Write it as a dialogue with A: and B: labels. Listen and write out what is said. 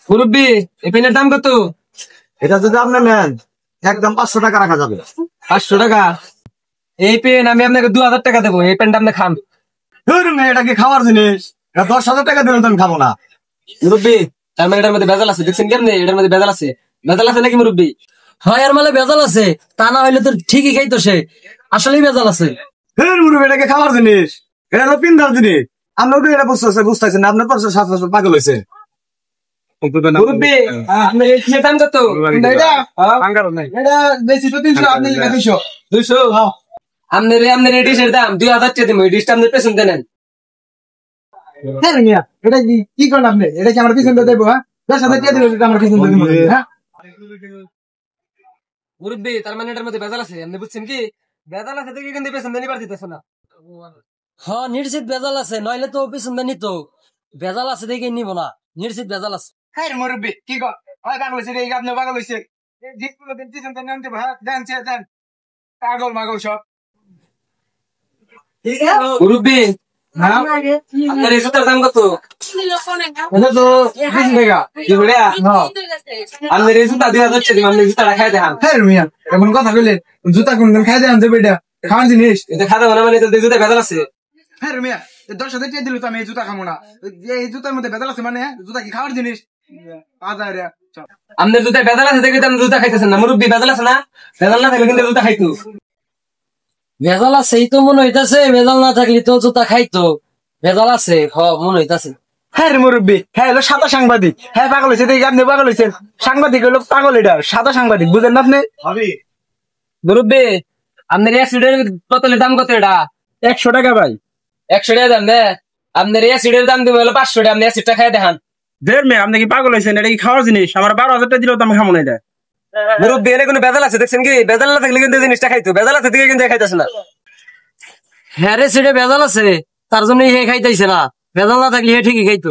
A: মুরব্বি এই পেনের দাম কত?
B: এটা যদি আপনি নেন একদম 500 টাকা রাখা যাবে।
A: 500 টাকা? এই পেন আমি আপনাকে 2000 টাকা দেবো, এই পেনটা আপনি খান।
B: এটা কি খাওয়ার জিনিস? এটা 10,000 টাকা দিলে তো আমি খাবো না।
A: মুরব্বি তার মানে এটার মধ্যে ভেজাল আছে, দেখছেন কেমনে? এটার মধ্যে ভেজাল আছে, ভেজাল আছে নাকি মুরব্বি?
C: হয় আর মালে ভেজাল আছে, তা না হইলে তো ঠিকই খাইতো সে। আসলেই ভেজাল আছে।
B: এটা কি খাওয়ার জিনিস? এটা হলো পিন্দার জিনিস। আমরা তো এটা বুঝতেছেন না, আপনার 500-700 পাগল হয়েছে।
A: মুরব্বি আপনার এই পেনের দাম কত?
B: এটা বেশি তো 300, আপনি 200।
A: 200? আপনার এই ডিশের দাম 2000 টাকা দিব, এই ডিশটা আপনার পেছন দেন।
B: হ্যাঁ মিয়া, এটা কি করেন আপনি? এটা কি আমার পিছন দিয়ে দেবো? হ্যাঁ, 10,000 টাকা দিলে এটা আমার পিছন দিয়ে দেবো। হ্যাঁ
A: মুরব্বি তার মানে এটার মধ্যে ভেজাল আছে, আপনি বুঝছেন কি? ভেজাল আছে দেখে কিন্তু পেছন দেনি পারতেছ না।
C: নিশ্চিত ভেজাল আছে, নইলে তো পিছন দিয়ে নিত। ভেজাল আছে দেখে নিব না, নিশ্চিত ভেজাল আছে।
B: হ্যাঁ মুরব্বি কি কর? পাগল হয়েছে, আপনি পাগল হয়েছে। পিছন দিয়ে নিতে দেন পাগল মাগল সব।
A: মুরব্বি আপনার এই জুতার দাম কত?
B: এটা তো 20 টাকা।
A: কি বলে আপনার এই জুতা 2000 টাকা দিব, আপনি জুতাটা খাই দেখান।
B: হ্যাঁ মিয়া, এমন কথা কইলেন? জুতা কোনদিন খাই দেন যাবে? এটা খাওয়ার জিনিস।
A: এটা খাওয়া মানে মানে তো জুতা ভেজাল আছে।
B: হ্যাঁ মিয়া, 10,000 টাকা দিলে তো আমি এই জুতা খাবো না। এই জুতার মধ্যে ভেজাল আছে মানে? জুতা কি খাওয়ার জিনিস?
A: আপনার জুতায় ভেজাল আছে দেখে তো আপনি জুতা খাইতেছেন না। মুরব্বি ভেজাল আছে না? ভেজাল না থাকলে কিন্তু জুতা খাইতো।
C: ভেজাল আছে এই তো মনে হইতাছে, ভেজাল না থাকলে তো জুতা খাইতো। ভেজাল আছে মনে হইতাছে।
B: হ্যাঁ রে মুরব্বী, হ্যাঁ হলো সাদা সাংবাদিক। হ্যাঁ পাগল হয়েছে দেখে আপনি পাগল হয়েছেন। সাংবাদিক হলো পাগল, এটা সাদা সাংবাদিক, বুঝেন না আপনি?
A: মুরব্বি আপনার অ্যাসিডের বোতলের দাম কত? এটা
B: 100 টাকা ভাই।
A: 100 টাকা দাম না? আপনার অ্যাসিডের দাম দিব হলো 500 টাকা, আপনি অ্যাসিডটা খাই দেখান।
B: দেড় মেয়ে, আপনি কি পাগল হয়েছেন? এটা কি খাওয়ার জিনিস? আমার 12,000 টাকা দিলেও তো আমি খাবো না এটা।
A: মুরব্বি এনে কোনো ভেজাল আছে দেখছেন কি? ভেজাল না থাকলে কিন্তু এই জিনিসটা খাইতো, ভেজাল আছে দেখে কিন্তু খাইতেছে না।
C: হ্যাঁ রে, সেটা ভেজাল আছে, তার জন্য হে খাইতেছে না। ভেজাল না থাকলে হে ঠিকই খাইতো।